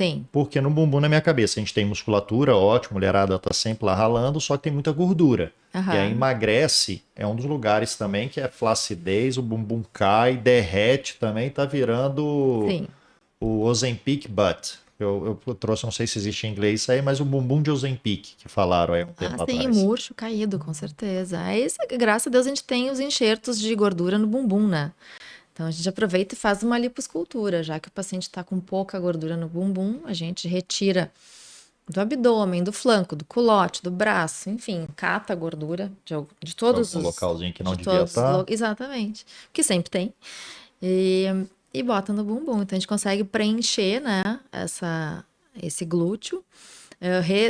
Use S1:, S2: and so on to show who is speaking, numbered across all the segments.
S1: Sim.
S2: Porque no bumbum, na minha cabeça, a gente tem musculatura, ótimo, mulherada tá sempre lá ralando, só que tem muita gordura. E aí
S1: Aham.
S2: emagrece, é um dos lugares também que é flacidez, o bumbum cai, derrete também, tá virando
S1: Sim.
S2: o Ozempic butt. Eu trouxe, não sei se existe em inglês isso aí, mas o bumbum de Ozempic, que falaram aí um
S1: Ah,
S2: tempo
S1: sim,
S2: atrás.
S1: murcho, caído, com certeza. É isso, graças a Deus a gente tem os enxertos de gordura no bumbum, né? Então a gente aproveita e faz uma lipoescultura, já que o paciente está com pouca gordura no bumbum, a gente retira do abdômen, do flanco, do culote, do braço, enfim, cata a gordura de todos
S2: Algum
S1: os,
S2: localzinho que não
S1: de
S2: devia
S1: todos,
S2: estar.
S1: exatamente, que sempre tem, e, e bota no bumbum. Então a gente consegue preencher, né, esse glúteo,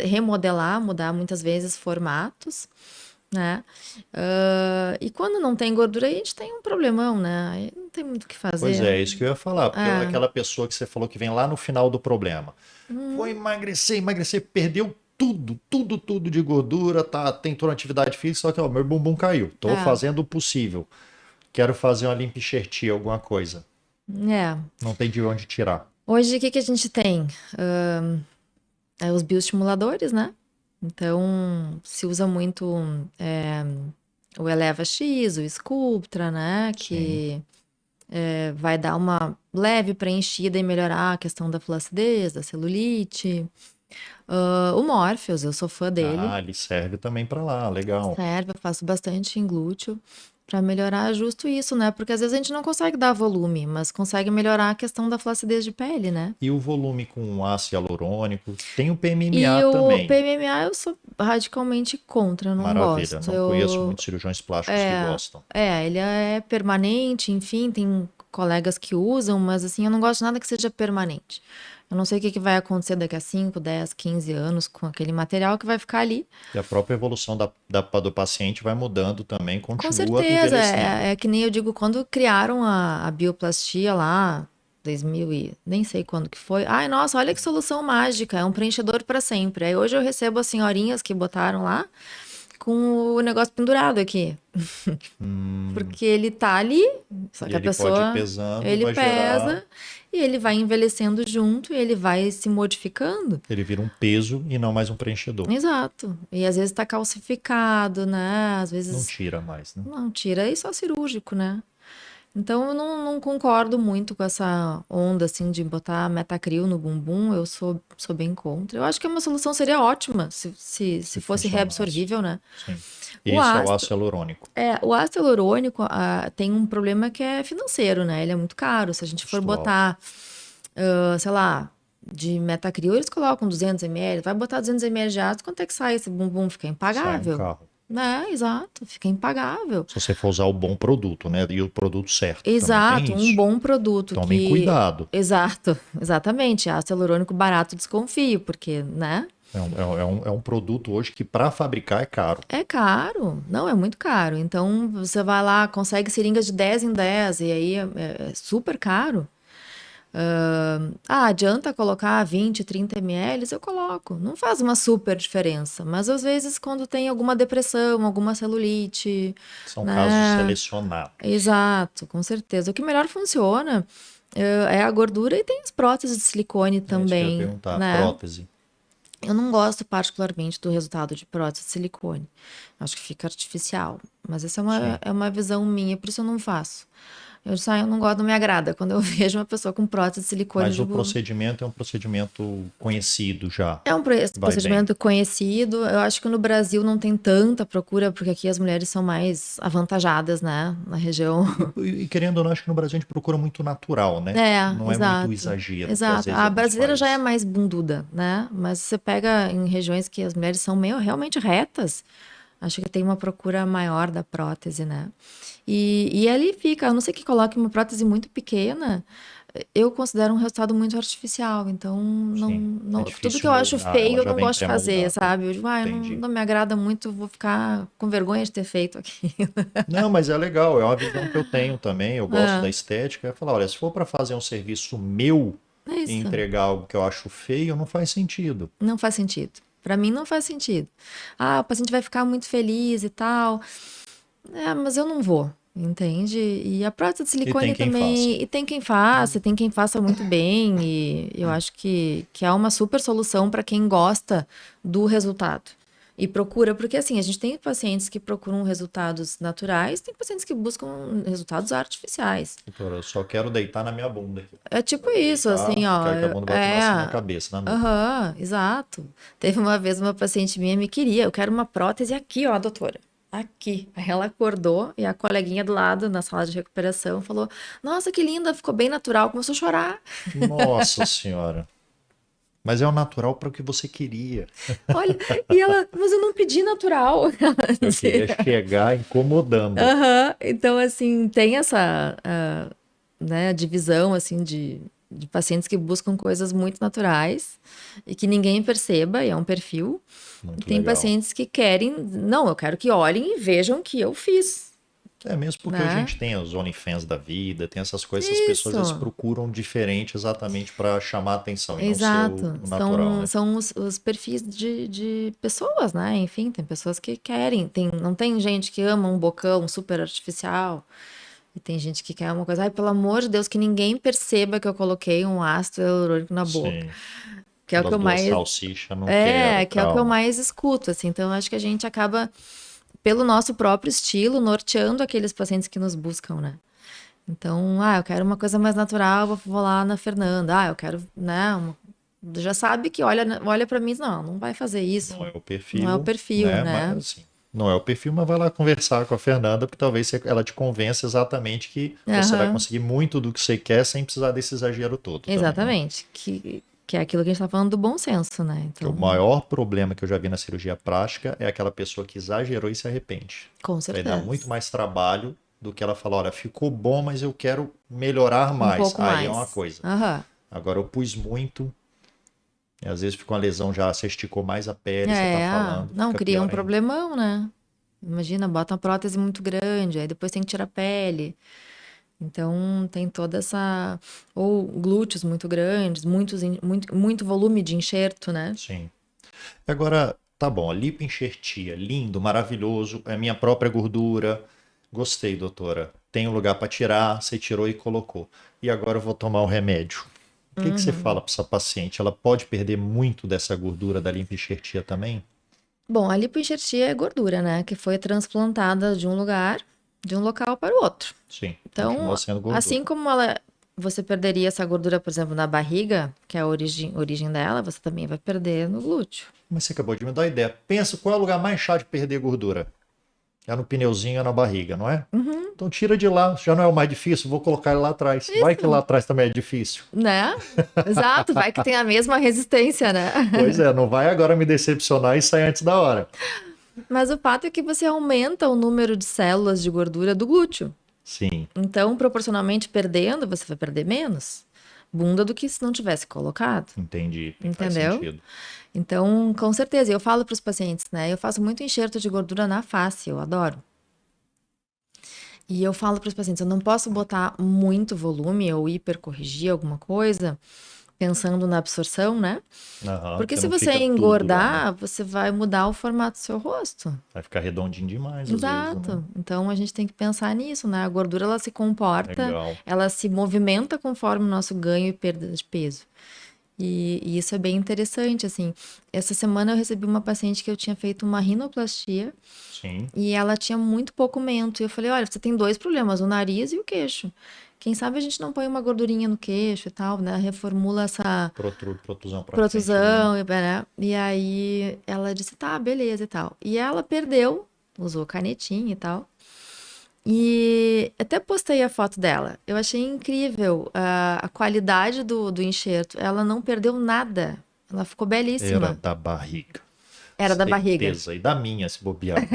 S1: remodelar, mudar muitas vezes formatos, né? E quando não tem gordura, aí a gente tem um problemão, né? Aí não tem muito o que
S2: Pois
S1: fazer.
S2: é, isso que eu ia falar, porque
S1: É.
S2: aquela pessoa que você falou que vem lá no final do problema. Foi emagrecer, emagrecer, perdeu tudo, tudo, tudo de gordura, tá, tentou na atividade física, só que ó, meu bumbum caiu. Tô
S1: É,
S2: fazendo o possível. Quero fazer uma limpa-enxertia, alguma coisa.
S1: é.
S2: Não tem de onde tirar.
S1: Hoje, o que que a gente tem? Os bioestimuladores, né? Então, se usa muito é, o Eleva X, o Sculptra, né?
S2: Sim.
S1: Que vai dar uma leve preenchida e melhorar a questão da flacidez, da celulite. O Morpheus, eu sou fã dele.
S2: Ah, ele serve também para lá, legal.
S1: Serve, eu faço bastante em glúteo para melhorar justo isso, né? Porque às vezes a gente não consegue dar volume, mas consegue melhorar a questão da flacidez de pele, né?
S2: E o volume com ácido hialurônico. Tem o
S1: E
S2: PMMA
S1: o
S2: também.
S1: PMMA eu sou radicalmente contra, eu não
S2: Maravilha.
S1: gosto.
S2: Não conheço muitos cirurgiões plásticos que gostam.
S1: Ele é permanente, enfim, tem colegas que usam, mas assim, eu não gosto de nada que seja permanente. Eu não sei o que que vai acontecer daqui a 5, 10, 15 anos com aquele material que vai ficar ali.
S2: E a própria evolução do paciente vai mudando também,
S1: Com
S2: continua
S1: certeza,
S2: envelhecendo.
S1: é que nem eu digo, quando criaram a bioplastia lá, 2000 e nem sei quando que foi. Ai, nossa, olha que solução mágica, é um preenchedor para sempre. Aí hoje eu recebo as senhorinhas que botaram lá com o negócio pendurado aqui,
S2: Hum,
S1: porque ele tá ali, só
S2: e
S1: que a
S2: ele pode ir
S1: pessoa,
S2: pesando,
S1: ele
S2: vai gerar.
S1: pesa e ele vai envelhecendo junto e ele vai se modificando.
S2: Ele vira um peso e não mais um preenchedor.
S1: Exato. E às vezes tá calcificado, né? Às
S2: Não
S1: vezes
S2: tira mais, né?
S1: não tira, é só cirúrgico, né? Então, eu não concordo muito com essa onda, assim, de botar metacril no bumbum. Eu sou bem contra. Eu acho que uma solução seria ótima se
S2: Se
S1: fosse
S2: funcionasse.
S1: reabsorvível, né?
S2: Sim.
S1: O
S2: Esse é o
S1: ácido,
S2: ácido hialurônico.
S1: o ácido hialurônico tem um problema que é financeiro, né? Ele é muito caro. Se a gente for
S2: Custo alto.
S1: botar, sei lá, de metacril, eles colocam 200 ml. Vai botar 200 ml de ácido, quanto é que sai esse bumbum? Fica
S2: Sai um
S1: impagável.
S2: carro.
S1: Exato, fica impagável.
S2: Se você for usar o bom produto, né? E o produto certo. Também tem
S1: Exato, um
S2: isso.
S1: bom produto
S2: Tomem
S1: que.
S2: cuidado.
S1: Exato, exatamente. Ácido hialurônico barato desconfio, porque, né?
S2: É um produto hoje que para fabricar é caro.
S1: É caro. Não, é muito caro. Então, você vai lá, consegue seringas de 10 em 10 e aí é super caro. Adianta colocar 20, 30 ml? Eu coloco. Não faz uma super diferença. Mas às vezes, quando tem alguma depressão, alguma celulite,
S2: São casos
S1: né?
S2: selecionados.
S1: Exato, com certeza. O que melhor funciona é a gordura e tem as próteses de silicone
S2: É isso que eu ia
S1: também,
S2: perguntar.
S1: né?
S2: Prótese.
S1: Eu não gosto particularmente do resultado de prótese de silicone. Acho que fica artificial. Mas essa
S2: Sim.
S1: é uma visão minha, por isso eu não faço. Eu não gosto, não me agrada quando eu vejo uma pessoa com prótese de silicone. Eu
S2: Mas o
S1: digo,
S2: procedimento é um procedimento conhecido já.
S1: é um
S2: Vai bem.
S1: procedimento conhecido. Eu acho que no Brasil não tem tanta procura, porque aqui as mulheres são mais avantajadas, né? Na região.
S2: E querendo ou não, acho que no Brasil a gente procura muito natural, né? Não é muito
S1: Exato.
S2: exagero, que às
S1: Exato.
S2: vezes
S1: A
S2: alguns
S1: brasileira já é
S2: países.
S1: mais bunduda, né? Mas você pega em regiões que as mulheres são meio realmente retas, acho que tem uma procura maior da prótese, né? E ali fica, a não ser que coloque uma prótese muito pequena, eu considero um resultado muito artificial. Então,
S2: Sim. É
S1: tudo que
S2: difícil
S1: eu acho
S2: moldar,
S1: feio,
S2: ela
S1: eu
S2: já
S1: não
S2: vem
S1: gosto de fazer,
S2: pré-moldada.
S1: sabe? Eu digo,
S2: Entendi.
S1: não me agrada muito, vou ficar com vergonha de ter feito aqui.
S2: Não, mas é legal, é uma visão que eu tenho também. Eu gosto da
S1: É,
S2: estética. É falar, olha, se for para fazer um serviço meu
S1: é
S2: e
S1: isso.
S2: entregar algo que eu acho feio, não faz sentido.
S1: Não faz sentido. Para mim não faz sentido. O paciente vai ficar muito feliz e tal. Mas eu não vou. entende? E a prótese de
S2: E tem
S1: silicone
S2: quem faça.
S1: também, e tem quem faça muito bem, e eu acho que é uma super solução para quem gosta do resultado. E procura, porque assim, a gente tem pacientes que procuram resultados naturais, tem pacientes que buscam resultados artificiais.
S2: Doutora, eu só quero deitar na minha bunda aqui.
S1: É tipo
S2: Quero
S1: isso, assim,
S2: deitar,
S1: ó.
S2: quero que a bunda bata na minha cabeça, na nuca.
S1: Aham, exato. Teve uma vez uma paciente minha me queria, eu quero uma prótese aqui, ó, doutora. Aqui. Aí ela acordou e a coleguinha do lado, na sala de recuperação, falou: Nossa, que linda, ficou bem natural. Começou a chorar.
S2: Nossa senhora. Mas é o natural para o que você queria.
S1: Olha, e ela, mas eu não pedi natural. Ela
S2: Eu
S1: dizia.
S2: queria chegar incomodando.
S1: Aham. Então, assim, tem essa né, divisão, assim, de pacientes que buscam coisas muito naturais e que ninguém perceba, e é um perfil. E
S2: Muito
S1: tem
S2: legal.
S1: pacientes que querem, não, eu quero que olhem e vejam que eu fiz,
S2: É mesmo porque hoje a
S1: né?
S2: gente tem os OnlyFans da vida, tem essas coisas, essas pessoas às vezes
S1: Isso,
S2: procuram diferente exatamente para chamar a atenção e não ser
S1: exato.
S2: o natural, né?
S1: São os perfis de pessoas, né? Enfim, tem pessoas que querem. Não tem gente que ama um bocão super artificial. E tem gente que quer uma coisa, ai, pelo amor de Deus, que ninguém perceba que eu coloquei um ácido hialurônico na boca.
S2: Sim.
S1: Que é o que
S2: Aquelas
S1: eu
S2: duas
S1: mais.
S2: salsichas, não quero,
S1: Que é o que eu
S2: calma.
S1: mais escuto, assim. Então, eu acho que a gente acaba, pelo nosso próprio estilo, norteando aqueles pacientes que nos buscam, né? Então, eu quero uma coisa mais natural, vou lá na Fernanda. Eu quero, né? Já sabe que olha para mim, e diz, não, não vai fazer
S2: Não
S1: isso.
S2: é o
S1: Não é o
S2: perfil,
S1: perfil,
S2: né? Mas
S1: né?
S2: assim, não é o perfil, mas vai lá conversar com a Fernanda, porque talvez ela te convença exatamente que você vai
S1: Aham,
S2: conseguir muito do que você quer sem precisar desse exagero todo também, né?
S1: exatamente. Que é aquilo que a gente tá falando do bom senso, né?
S2: Porque o
S1: Então,
S2: maior problema que eu já vi na cirurgia plástica é aquela pessoa que exagerou e se arrepende.
S1: com
S2: Vai dar muito
S1: certeza.
S2: mais trabalho do que ela falar, olha, ficou bom, mas eu quero melhorar
S1: Um
S2: mais.
S1: pouco
S2: Aí é uma
S1: mais.
S2: coisa.
S1: Aham.
S2: Agora eu pus muito, e às vezes fica uma lesão já, você esticou mais a pele, você tá
S1: É,
S2: falando,
S1: não,
S2: fica
S1: cria um
S2: pior ainda.
S1: problemão, né? Imagina, bota uma prótese muito grande, aí depois tem que tirar a pele. Então tem toda essa. Ou glúteos muito grandes, muito volume de enxerto, né?
S2: Sim. Agora, tá bom, a lipoenxertia, lindo, maravilhoso, é minha própria gordura. Gostei, doutora. Tem um lugar para tirar, você tirou e colocou. E agora eu vou tomar o remédio. O que que você
S1: Uhum.
S2: fala para essa paciente? Ela pode perder muito dessa gordura da lipoenxertia também?
S1: Bom, a lipoenxertia é gordura, né? Que foi transplantada de um lugar, de um local para o outro.
S2: Sim, continua
S1: Então,
S2: sendo gordura.
S1: assim como você perderia essa gordura, por exemplo, na barriga, que é a origem dela, você também vai perder no glúteo.
S2: Mas você acabou de me dar uma ideia. Pensa qual é o lugar mais chato de perder gordura? É no pneuzinho, é na barriga, não é?
S1: Uhum.
S2: Então tira de lá, já não é o mais difícil, vou colocar ele lá atrás. Vai que lá
S1: Isso,
S2: atrás também é difícil.
S1: né? Exato, vai que tem a mesma resistência, né?
S2: Pois é, não vai agora me decepcionar e sair antes da hora.
S1: Mas o fato é que você aumenta o número de células de gordura do glúteo.
S2: Sim,
S1: Então, proporcionalmente perdendo, você vai perder menos bunda do que se não tivesse colocado,
S2: entendi, faz
S1: entendeu?
S2: sentido.
S1: Então, com certeza, eu falo para os pacientes, né? Eu faço muito enxerto de gordura na face, eu adoro. E eu falo para os pacientes, eu não posso botar muito volume ou hipercorrigir alguma coisa, pensando na absorção, né?
S2: Aham,
S1: Porque
S2: porque
S1: se
S2: não
S1: você
S2: fica tudo lá, né?
S1: engordar, você vai mudar o formato do seu rosto.
S2: Vai ficar redondinho demais às vezes, né?
S1: Exato. Então a gente tem que pensar nisso, né? A gordura ela se comporta,
S2: Legal.
S1: ela se movimenta conforme o nosso ganho e perda de peso. E isso é bem interessante, assim. Essa semana eu recebi uma paciente que eu tinha feito uma rinoplastia
S2: Sim,
S1: e ela tinha muito pouco mento. E eu falei, olha, você tem dois problemas, o nariz e o queixo. Quem sabe a gente não põe uma gordurinha no queixo e tal, né? Reformula essa
S2: protusão pra frente ali, né?
S1: protusão, né? E aí ela disse, tá, beleza e tal. E ela perdeu, usou canetinha e tal. E até postei a foto dela. Eu achei incrível a qualidade do enxerto. Ela não perdeu nada. Ela ficou
S2: Era
S1: belíssima.
S2: da barriga.
S1: Era da barriga.
S2: Certeza. E da minha, se bobear.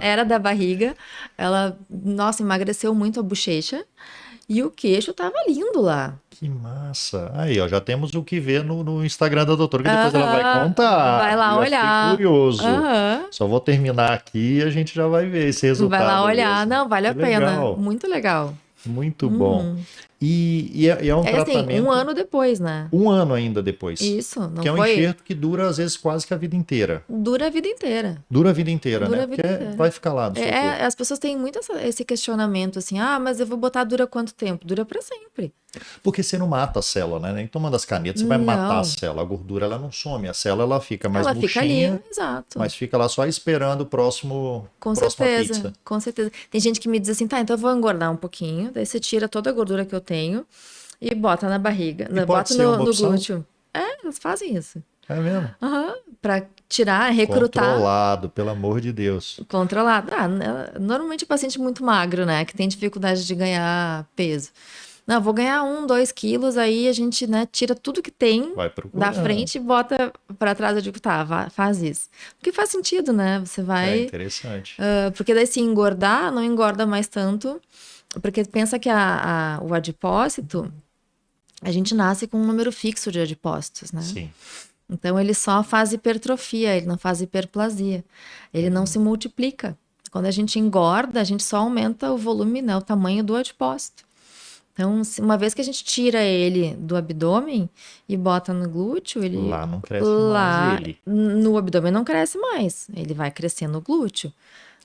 S1: Era da barriga. Ela, nossa, emagreceu muito a bochecha. E o queixo tava lindo lá.
S2: Que massa. Aí, ó, já temos o que ver no Instagram da doutora, que depois ela vai
S1: Aham. Vai
S2: contar.
S1: lá
S2: Já fiquei
S1: olhar.
S2: curioso.
S1: Aham.
S2: Só vou terminar aqui e a gente já vai ver esse
S1: Vai lá
S2: resultado
S1: olhar.
S2: mesmo.
S1: Não, vale
S2: Que
S1: a pena.
S2: legal.
S1: Muito legal.
S2: Muito bom.
S1: Uhum.
S2: E é um
S1: É assim, um
S2: tratamento
S1: ano depois, né?
S2: 1 ano ainda depois.
S1: Isso, não
S2: Que é um
S1: foi.
S2: enxerto que dura, às vezes, quase que a vida inteira.
S1: Dura a vida inteira.
S2: Dura a vida inteira, né?
S1: Dura a
S2: Porque
S1: vida inteira.
S2: vai ficar lá no seu corpo.
S1: As pessoas têm muito esse questionamento assim, ah, mas eu vou botar dura quanto tempo? Dura pra sempre.
S2: Porque você não mata a célula, né? Nem tomando as canetas você vai matar a
S1: Não,
S2: célula. A gordura ela não some. A célula ela fica mais
S1: ela fica ali,
S2: murchinha,
S1: exato.
S2: mas fica lá só esperando o
S1: Com
S2: próxima
S1: certeza,
S2: pizza.
S1: com certeza. Tem gente que me diz assim, tá, então eu vou engordar um pouquinho, daí você tira toda a gordura que eu tenho e bota na barriga,
S2: E
S1: né,
S2: pode
S1: bota
S2: ser uma
S1: no
S2: opção.
S1: glúteo. É, elas fazem isso.
S2: É mesmo.
S1: Aham, pra tirar, recrutar,
S2: Controlado, pelo amor de Deus.
S1: controlar. Ah, normalmente o paciente muito magro, né, que tem dificuldade de ganhar peso. Não, vou ganhar 1, 2 quilos, aí a gente, né, tira tudo que tem
S2: Vai
S1: da
S2: procurando.
S1: frente e bota pra trás. Eu digo, tá, faz isso. Porque faz sentido, né? Você
S2: É
S1: vai.
S2: interessante.
S1: Porque daí se engordar, não engorda mais tanto. Porque pensa que o adipócito, a gente nasce com um número fixo de adipócitos, né?
S2: Sim.
S1: Então ele só faz hipertrofia, ele não faz hiperplasia. Ele não se multiplica. Quando a gente engorda, a gente só aumenta o volume, né, o tamanho do adipócito. Então, uma vez que a gente tira ele do abdômen e bota no glúteo, ele
S2: Lá não cresce mais
S1: lá
S2: ele.
S1: no abdômen não cresce mais, ele vai crescer no glúteo,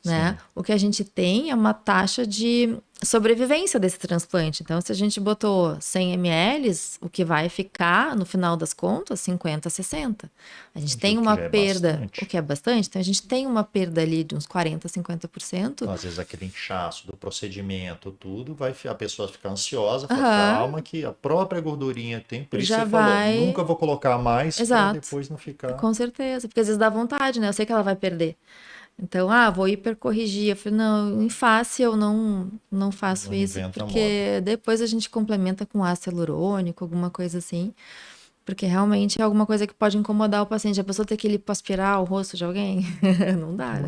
S1: né?
S2: Sim.
S1: O que a gente tem é uma taxa de sobrevivência desse transplante. Então, se a gente botou 100 ml, o que vai ficar, no final das contas, 50, 60. A gente tem
S2: O que
S1: uma
S2: já é
S1: perda, o
S2: bastante.
S1: que é bastante, então a gente tem uma perda ali de uns 40, 50%.
S2: Então, às vezes, aquele inchaço do procedimento, tudo, a pessoa ficar ansiosa, fala,
S1: Aham,
S2: calma, que a própria gordurinha tem. Por isso
S1: já
S2: você falou,
S1: vai.
S2: nunca vou colocar mais para
S1: Exato.
S2: depois não ficar.
S1: Com certeza, porque às vezes dá vontade, né? Eu sei que ela vai perder. Então, vou hipercorrigir. Eu falei, não, em face eu não faço
S2: Não
S1: isso,
S2: inventa moda.
S1: porque depois a gente complementa com ácido hialurônico, alguma coisa assim, porque realmente é alguma coisa que pode incomodar o paciente. A pessoa ter que lipoaspirar o rosto de alguém, não dá, né?